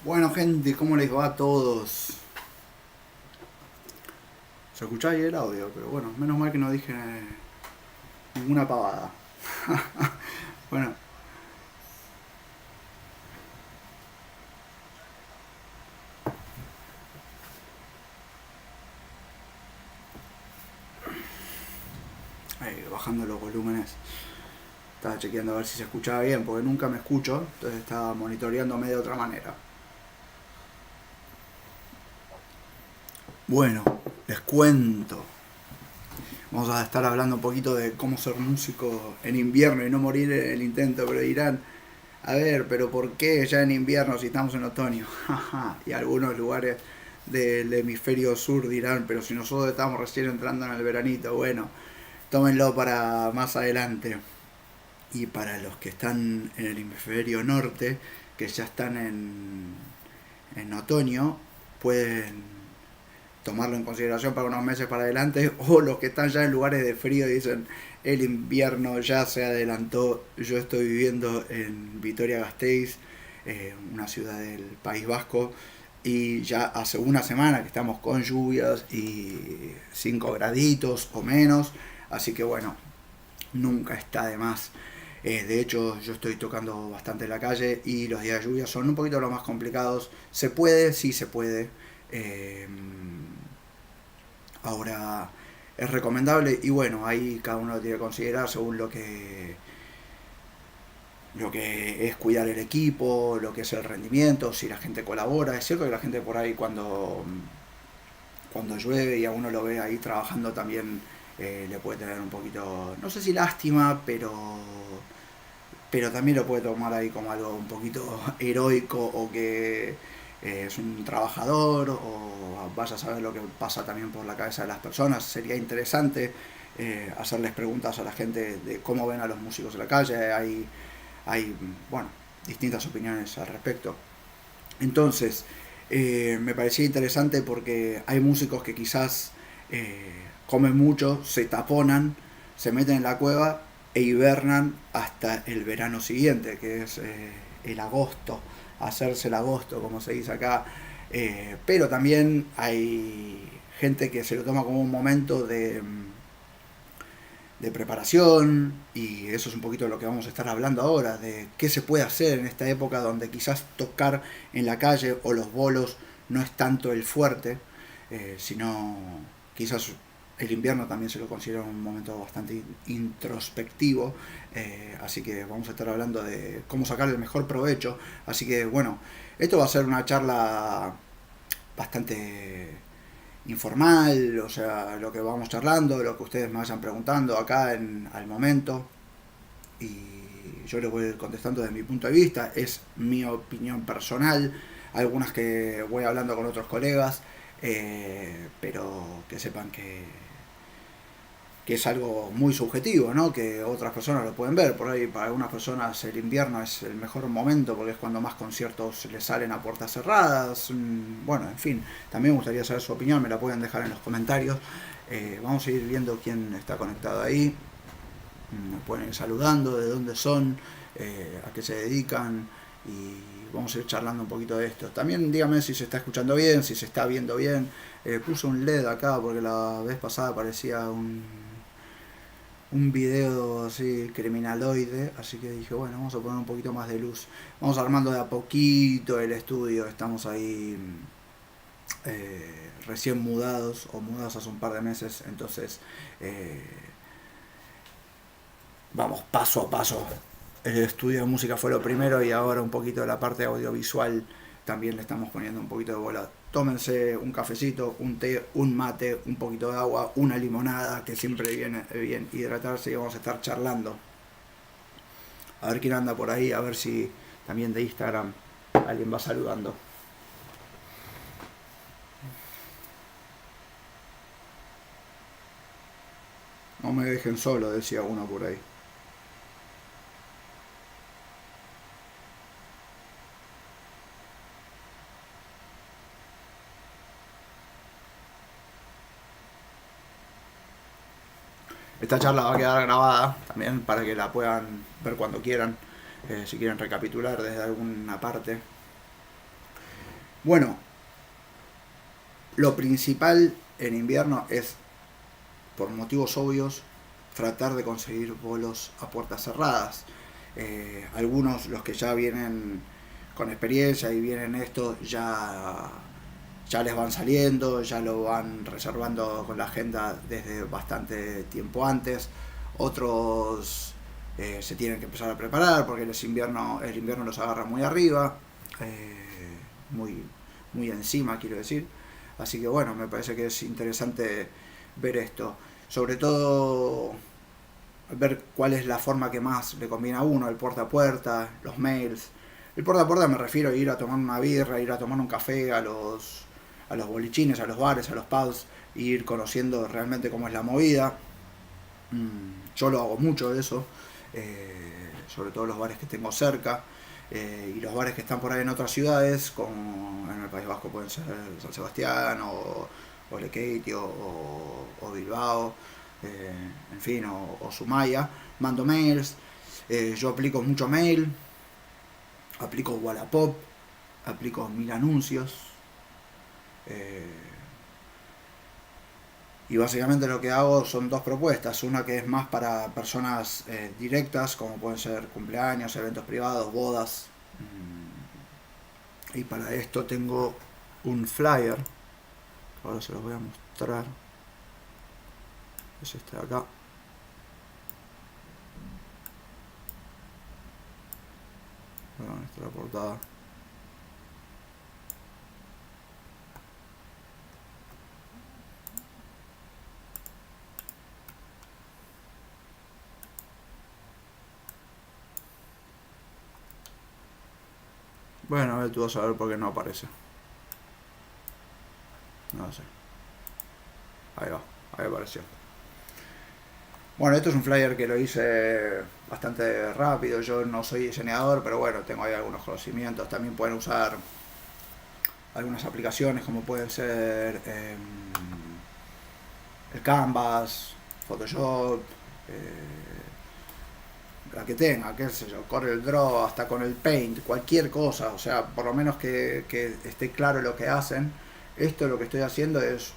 Bueno, gente, ¿cómo les va a todos? Se escuchaba ahí el audio, pero bueno, menos mal que no dije ninguna pavada. Bueno, ahí, bajando los volúmenes. Estaba chequeando a ver si se escuchaba bien, porque nunca me escucho, entonces estaba monitoreándome de otra manera. Bueno, les cuento. Vamos a estar hablando un poquito de cómo ser músico en invierno y no morir en el intento, pero dirán, a ver, pero ¿por qué ya en invierno si estamos en otoño? Y algunos lugares del hemisferio sur dirán, pero si nosotros estamos recién entrando en el veranito, bueno, tómenlo para más adelante. Y para los que están en el hemisferio norte, que ya están en otoño, pueden tomarlo en consideración para unos meses para adelante, o los que están ya en lugares de frío dicen el invierno ya se adelantó. Yo estoy viviendo en Vitoria-Gasteiz, una ciudad del País Vasco, y ya hace una semana que estamos con lluvias y 5 graditos o menos, así que bueno, nunca está de más. De hecho, yo estoy tocando bastante en la calle y los días de lluvia son un poquito los más complicados. Se puede, sí se puede. Eh, Ahora es recomendable y bueno, ahí cada uno lo tiene que considerar según lo que es cuidar el equipo, lo que es el rendimiento, si la gente colabora. Es cierto que la gente por ahí cuando llueve y a uno lo ve ahí trabajando también le puede tener un poquito, no sé si lástima, pero también lo puede tomar ahí como algo un poquito heroico o que es un trabajador o vaya a saber lo que pasa también por la cabeza de las personas. Sería interesante hacerles preguntas a la gente de cómo ven a los músicos en la calle. Hay bueno, distintas opiniones al respecto. Entonces, me parecía interesante porque hay músicos que quizás comen mucho, se taponan, se meten en la cueva e hibernan hasta el verano siguiente, que es el agosto, hacerse el agosto, como se dice acá. Pero también hay gente que se lo toma como un momento de preparación, y eso es un poquito de lo que vamos a estar hablando ahora, de qué se puede hacer en esta época donde quizás tocar en la calle o los bolos no es tanto el fuerte, sino quizás el invierno también se lo considera un momento bastante introspectivo, así que vamos a estar hablando de cómo sacar el mejor provecho. Así que bueno, esto va a ser una charla bastante informal, o sea, lo que vamos charlando, lo que ustedes me vayan preguntando acá al momento, y yo les voy a ir contestando desde mi punto de vista. Es mi opinión personal, algunas que voy hablando con otros colegas, pero que sepan que es algo muy subjetivo, ¿no? Que otras personas lo pueden ver. Por ahí para algunas personas el invierno es el mejor momento porque es cuando más conciertos les salen a puertas cerradas. Bueno, en fin, también me gustaría saber su opinión, me la pueden dejar en los comentarios. Vamos a ir viendo quién está conectado ahí. Me pueden ir saludando, de dónde son, a qué se dedican, y vamos a ir charlando un poquito de esto. También díganme si se está escuchando bien, si se está viendo bien. Puse un LED acá porque la vez pasada parecía un video así criminaloide, así que dije, bueno, vamos a poner un poquito más de luz. Vamos armando de a poquito el estudio, estamos ahí recién mudados o mudados hace un par de meses, entonces vamos paso a paso. El estudio de música fue lo primero y ahora un poquito de la parte audiovisual también le estamos poniendo un poquito de bola. Tómense un cafecito, un té, un mate, un poquito de agua, una limonada, que siempre viene bien hidratarse, y vamos a estar charlando. A ver quién anda por ahí, a ver si también de Instagram alguien va saludando. No me dejen solo, decía uno por ahí. Esta charla va a quedar grabada también para que la puedan ver cuando quieran, si quieren recapitular desde alguna parte. Bueno, lo principal en invierno es, por motivos obvios, tratar de conseguir bolos a puertas cerradas. Algunos, los que ya vienen con experiencia y vienen esto, ya les van saliendo, ya lo van reservando con la agenda desde bastante tiempo antes. Otros se tienen que empezar a preparar porque el invierno los agarra muy arriba, muy, muy encima, quiero decir. Así que bueno, me parece que es interesante ver esto. Sobre todo ver cuál es la forma que más le conviene a uno, el puerta a puerta, los mails. El puerta a puerta me refiero a ir a tomar una birra, ir a tomar un café a los bolichines, a los bares, a los pubs, e ir conociendo realmente cómo es la movida. Yo lo hago mucho eso, sobre todo los bares que tengo cerca. Y los bares que están por ahí en otras ciudades, como en el País Vasco pueden ser San Sebastián o Lekeitio o Bilbao, en fin, o Sumaya, mando mails. Yo aplico mucho mail, aplico Wallapop, aplico 1000 anuncios. Y básicamente lo que hago son dos propuestas. Una que es más para personas directas, como pueden ser cumpleaños, eventos privados, bodas. Y para esto tengo un flyer. Ahora se los voy a mostrar. Es este de acá. Bueno, esta es la portada. Bueno, a ver, tú vas a ver por qué no aparece. No sé. Ahí va, ahí apareció. Bueno, esto es un flyer que lo hice bastante rápido. Yo no soy diseñador, pero bueno, tengo ahí algunos conocimientos. También pueden usar algunas aplicaciones como pueden ser el Canvas, Photoshop, la que tenga, qué sé yo, Corel Draw, hasta con el Paint, cualquier cosa, o sea, por lo menos que esté claro lo que hacen. Esto lo que estoy haciendo es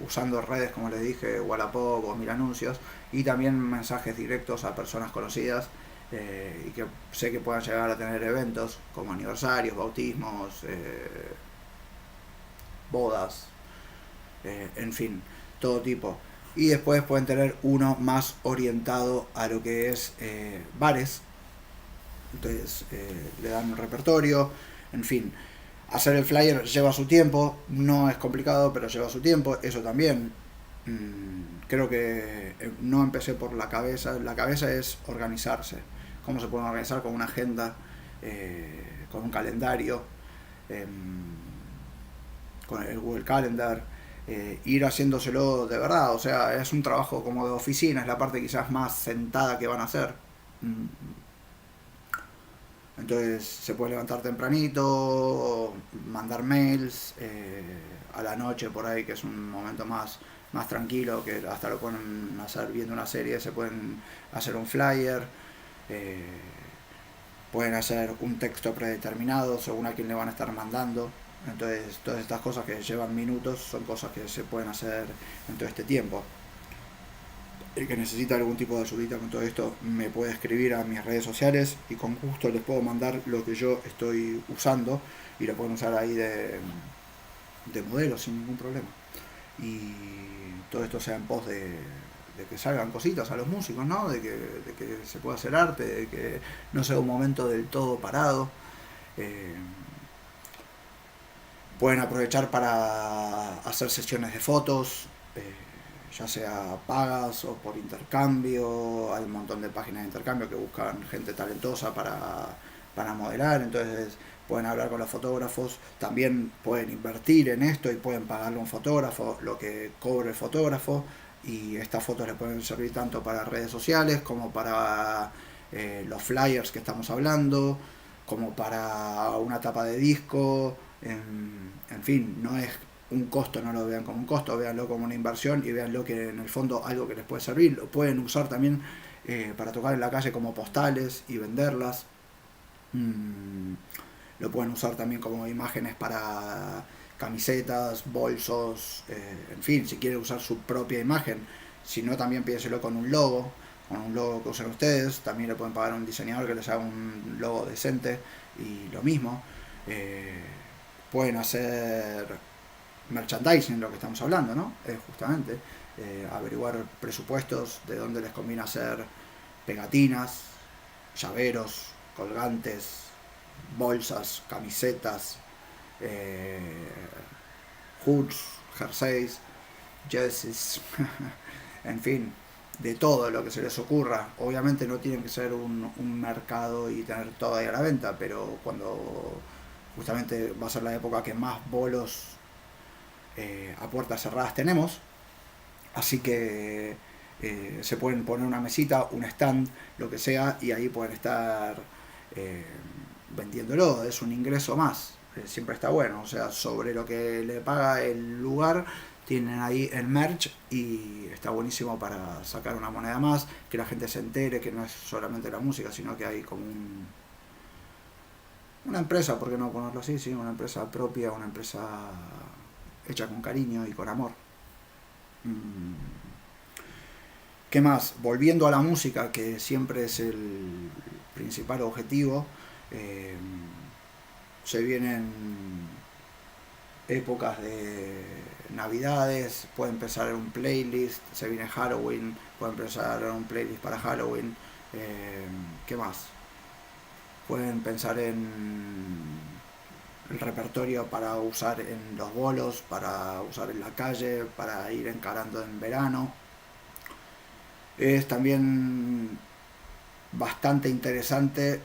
usando redes, como les dije, Wallapop o 1000 anuncios, y también mensajes directos a personas conocidas y que sé que puedan llegar a tener eventos como aniversarios, bautismos, bodas, en fin, todo tipo. Y después pueden tener uno más orientado a lo que es bares. Entonces le dan un repertorio, en fin. Hacer el flyer lleva su tiempo, no es complicado, pero lleva su tiempo, eso también. Creo que no empecé por la cabeza es organizarse. ¿Cómo se puede organizar con una agenda, con un calendario, con el Google Calendar? Ir haciéndoselo de verdad, o sea, es un trabajo como de oficina, es la parte quizás más sentada que van a hacer. Entonces se puede levantar tempranito, mandar mails, a la noche por ahí, que es un momento más tranquilo, que hasta lo pueden hacer viendo una serie, se pueden hacer un flyer, eh, pueden hacer un texto predeterminado según a quién le van a estar mandando. Entonces todas estas cosas que llevan minutos son cosas que se pueden hacer en todo este tiempo. El que necesita algún tipo de ayudita con todo esto me puede escribir a mis redes sociales y con gusto les puedo mandar lo que yo estoy usando y lo pueden usar ahí de modelo sin ningún problema. Y todo esto sea en pos de que salgan cositas a los músicos, ¿no? De que se pueda hacer arte, de que no sea un momento del todo parado. Eh, Pueden aprovechar para hacer sesiones de fotos, ya sea pagas o por intercambio. Hay un montón de páginas de intercambio que buscan gente talentosa para modelar, entonces pueden hablar con los fotógrafos, también pueden invertir en esto y pueden pagarle a un fotógrafo lo que cobre el fotógrafo, y estas fotos les pueden servir tanto para redes sociales como para los flyers que estamos hablando, como para una tapa de disco. En fin, no es un costo, no lo vean como un costo, véanlo como una inversión y véanlo que en el fondo algo que les puede servir. Lo pueden usar también para tocar en la calle como postales y venderlas. lo pueden usar también como imágenes para camisetas, bolsos, en fin, si quieren usar su propia imagen. Si no, también pídeselo con un logo que usen ustedes. También le pueden pagar a un diseñador que les haga un logo decente y lo mismo. Eh, Pueden hacer merchandising, lo que estamos hablando, ¿no? Justamente averiguar presupuestos de dónde les conviene hacer pegatinas, llaveros, colgantes, bolsas, camisetas, eh, hoods, jerseys, jerseys, en fin, de todo lo que se les ocurra. Obviamente no tienen que ser un mercado y tener todo ahí a la venta, pero cuando justamente va a ser la época que más bolos a puertas cerradas tenemos, así que se pueden poner una mesita, un stand, lo que sea, y ahí pueden estar eh, vendiéndolo, es un ingreso más, siempre está bueno, o sea, sobre lo que le paga el lugar, tienen ahí el merch y está buenísimo para sacar una moneda más, que la gente se entere que no es solamente la música, sino que hay como una empresa, ¿por qué no ponerlo así? Sí, una empresa propia, una empresa hecha con cariño y con amor. ¿Qué más? Volviendo a la música, que siempre es el principal objetivo, eh, se vienen épocas de navidades, puede empezar un playlist, se viene Halloween, puede empezar un playlist para Halloween, ¿qué más? Pueden pensar en el repertorio para usar en los bolos, para usar en la calle, para ir encarando en verano. Es también bastante interesante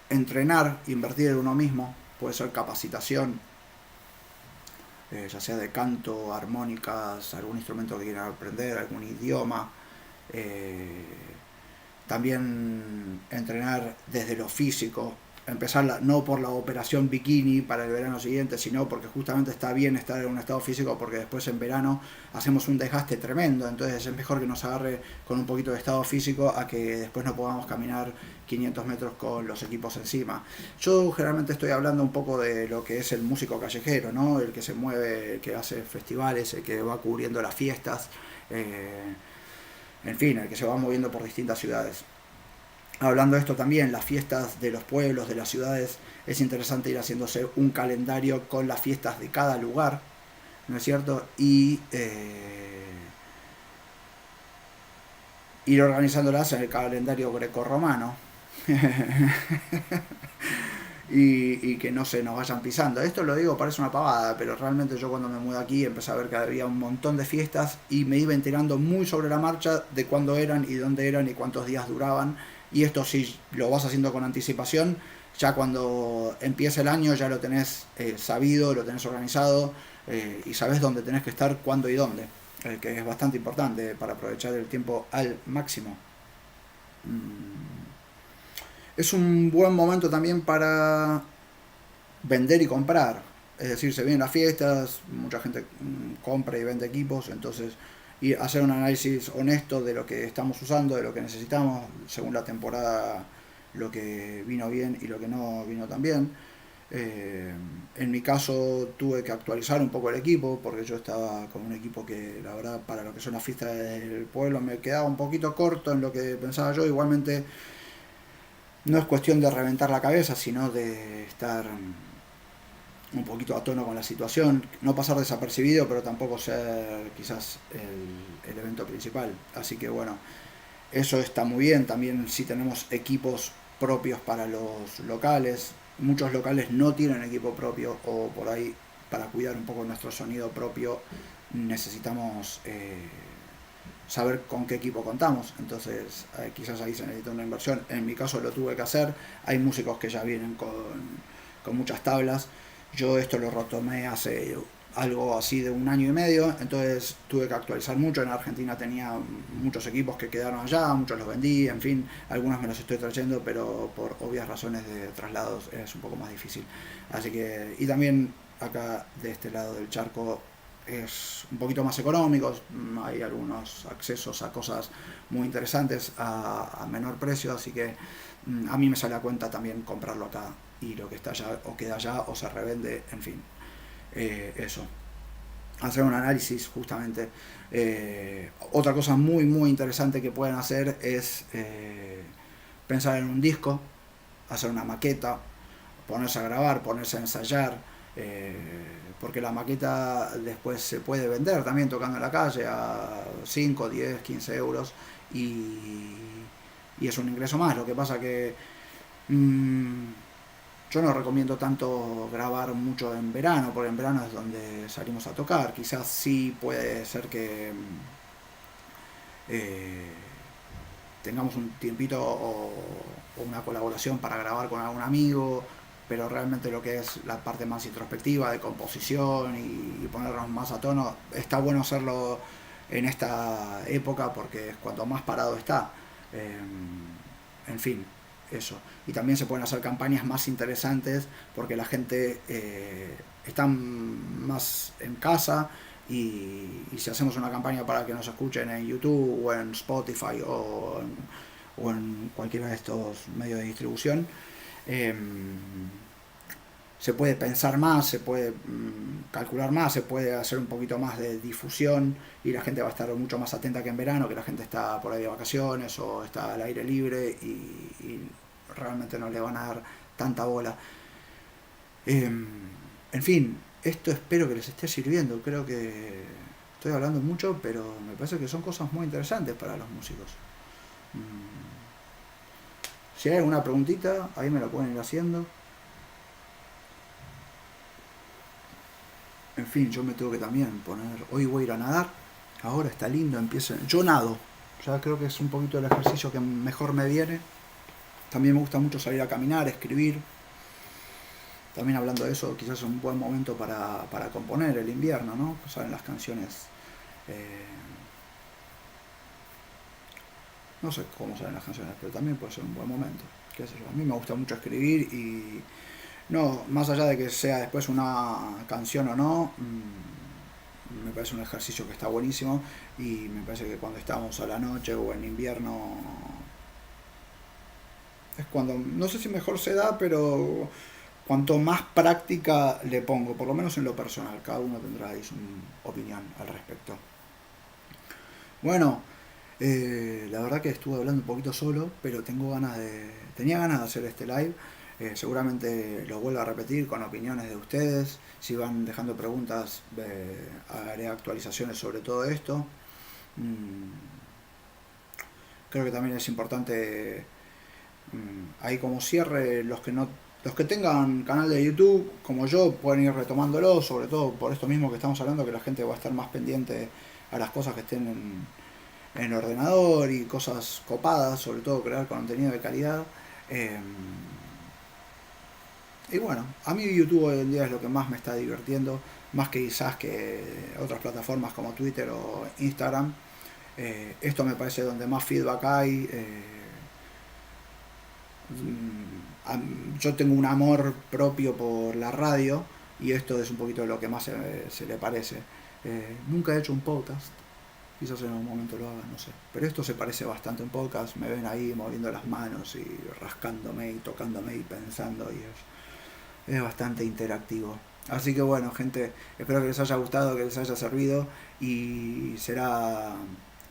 entrenar, invertir en uno mismo, puede ser capacitación, ya sea de canto, armónicas, algún instrumento que quieran aprender, algún idioma. Eh, También entrenar desde lo físico, empezar no por la operación bikini para el verano siguiente, sino porque justamente está bien estar en un estado físico, porque después en verano hacemos un desgaste tremendo, entonces es mejor que nos agarre con un poquito de estado físico a que después no podamos caminar 500 metros con los equipos encima. Yo generalmente estoy hablando un poco de lo que es el músico callejero, ¿no? El que se mueve, el que hace festivales, el que va cubriendo las fiestas, en fin, el que se va moviendo por distintas ciudades. Hablando de esto también, las fiestas de los pueblos, de las ciudades, es interesante ir haciéndose un calendario con las fiestas de cada lugar, ¿no es cierto? Y ir organizándolas en el calendario grecorromano. Y que no se nos vayan pisando. Esto lo digo, parece una pavada, pero realmente yo cuando me mudé aquí empecé a ver que había un montón de fiestas y me iba enterando muy sobre la marcha de cuándo eran y dónde eran y cuántos días duraban. Y esto, si lo vas haciendo con anticipación, ya cuando empieza el año ya lo tenés sabido, lo tenés organizado y sabés dónde tenés que estar, cuándo y dónde, que es bastante importante para aprovechar el tiempo al máximo. Es un buen momento también para vender y comprar. Es decir, se vienen las fiestas, mucha gente compra y vende equipos, entonces y hacer un análisis honesto de lo que estamos usando, de lo que necesitamos, según la temporada, lo que vino bien y lo que no vino tan bien. En mi caso tuve que actualizar un poco el equipo, porque yo estaba con un equipo que la verdad para lo que son las fiestas del pueblo me quedaba un poquito corto en lo que pensaba yo. Igualmente no es cuestión de reventar la cabeza, sino de estar un poquito a tono con la situación, no pasar desapercibido, pero tampoco ser quizás el evento principal. Así que bueno, eso está muy bien. También si tenemos equipos propios para los locales, muchos locales no tienen equipo propio o por ahí para cuidar un poco nuestro sonido propio necesitamos saber con qué equipo contamos, entonces quizás ahí se necesita una inversión. En mi caso lo tuve que hacer, hay músicos que ya vienen con muchas tablas. Yo esto lo retomé hace algo así de un año y medio, entonces tuve que actualizar mucho. En Argentina tenía muchos equipos que quedaron allá, muchos los vendí, en fin, algunos me los estoy trayendo, pero por obvias razones de traslados es un poco más difícil. Así que, y también acá de este lado del charco es un poquito más económico, hay algunos accesos a cosas muy interesantes a menor precio, así que a mí me sale a cuenta también comprarlo acá, y lo que está allá o queda allá o se revende, en fin, eso. Hacer un análisis justamente. Otra cosa muy muy interesante que pueden hacer es pensar en un disco, hacer una maqueta, ponerse a grabar, ponerse a ensayar, eh, porque la maqueta después se puede vender también tocando en la calle a 5 10 15 euros, y, y es un ingreso más. Lo que pasa que mmm, yo no recomiendo tanto grabar mucho en verano, porque en verano es donde salimos a tocar. Quizás sí puede ser que eh, tengamos un tiempito o una colaboración para grabar con algún amigo, pero realmente lo que es la parte más introspectiva de composición y ponernos más a tono, está bueno hacerlo en esta época porque es cuando más parado está. Eh, en fin, eso. Y también se pueden hacer campañas más interesantes porque la gente está más en casa, y si hacemos una campaña para que nos escuchen en YouTube o en Spotify o en cualquiera de estos medios de distribución, eh, se puede pensar más, se puede calcular más, se puede hacer un poquito más de difusión, y la gente va a estar mucho más atenta que en verano, que la gente está por ahí de vacaciones o está al aire libre y realmente no le van a dar tanta bola. En fin, esto espero que les esté sirviendo. Creo que estoy hablando mucho, pero me parece que son cosas muy interesantes para los músicos. Si hay alguna preguntita, ahí me la pueden ir haciendo. En fin, yo me tengo que también poner. Hoy voy a ir a nadar. Ahora está lindo, empiezo. Yo nado. Ya creo que es un poquito el ejercicio que mejor me viene. También me gusta mucho salir a caminar, escribir. También hablando de eso, quizás es un buen momento para componer el invierno, ¿no? Salen las canciones. eh, no sé cómo salen las canciones, pero también puede ser un buen momento. Qué sé yo. A mí me gusta mucho escribir, y no, más allá de que sea después una canción o no, me parece un ejercicio que está buenísimo, y me parece que cuando estamos a la noche o en invierno es cuando, no sé si mejor se da, pero cuanto más práctica le pongo, por lo menos en lo personal. Cada uno tendrá ahí su opinión al respecto. Bueno, la verdad que estuve hablando un poquito solo, pero tenía ganas de hacer este live. Seguramente lo vuelvo a repetir con opiniones de ustedes. Si van dejando preguntas, haré actualizaciones sobre todo esto. Mm, Creo que también es importante, ahí como cierre, los que tengan canal de YouTube como yo pueden ir retomándolo, sobre todo por esto mismo que estamos hablando, que la gente va a estar más pendiente a las cosas que estén en el ordenador, y cosas copadas, sobre todo crear contenido de calidad. Eh, y bueno, a mí YouTube hoy en día es lo que más me está divirtiendo, más que quizás que otras plataformas como Twitter o Instagram. Esto me parece donde más feedback hay. Yo tengo un amor propio por la radio, y esto es un poquito lo que más se le parece. Nunca he hecho un podcast, quizás en algún momento lo haga, no sé. Pero esto se parece bastante a un podcast, me ven ahí moviendo las manos y rascándome y tocándome y pensando, y es bastante interactivo. Así que bueno, gente, espero que les haya gustado, que les haya servido, y será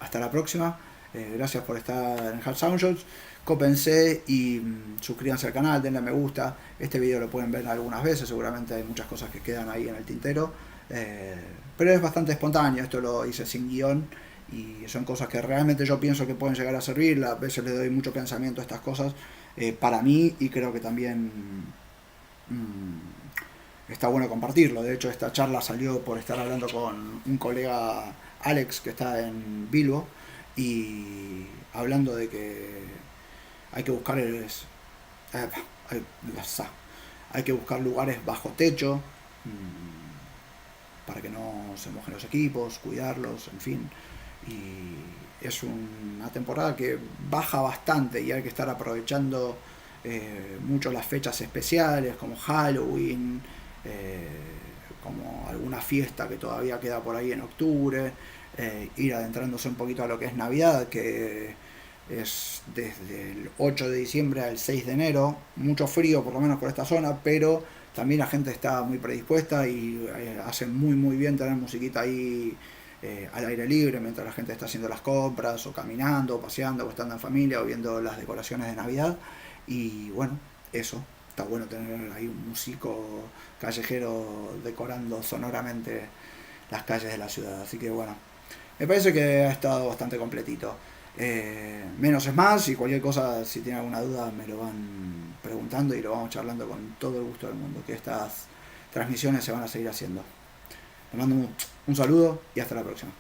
hasta la próxima. Gracias por estar en Hard Sound Shows. Cópense y suscríbanse al canal, denle a me gusta. Este video lo pueden ver algunas veces, seguramente hay muchas cosas que quedan ahí en el tintero. Pero es bastante espontáneo, esto lo hice sin guión, y son cosas que realmente yo pienso que pueden llegar a servir. A veces le doy mucho pensamiento a estas cosas, para mí, y creo que también está bueno compartirlo. De hecho, esta charla salió por estar hablando con un colega, Alex, que está en Bilbo, y hablando de que hay que buscar hay, hay que buscar lugares bajo techo, para que no se mojen los equipos, cuidarlos, en fin. Y es una temporada que baja bastante, y hay que estar aprovechando mucho las fechas especiales como Halloween, eh, como alguna fiesta que todavía queda por ahí en octubre, ir adentrándose un poquito a lo que es Navidad, que Es desde el 8 de diciembre al 6 de enero, mucho frío por lo menos por esta zona, pero también la gente está muy predispuesta y hace muy bien tener musiquita ahí al aire libre mientras la gente está haciendo las compras o caminando, o paseando, o estando en familia o viendo las decoraciones de Navidad. Y bueno, eso, está bueno tener ahí un músico callejero decorando sonoramente las calles de la ciudad. Así que bueno, me parece que ha estado bastante completito. Menos es más y cualquier cosa, si tienen alguna duda, me lo van preguntando y lo vamos charlando con todo el gusto del mundo, que estas transmisiones se van a seguir haciendo. Les mando un saludo y hasta la próxima.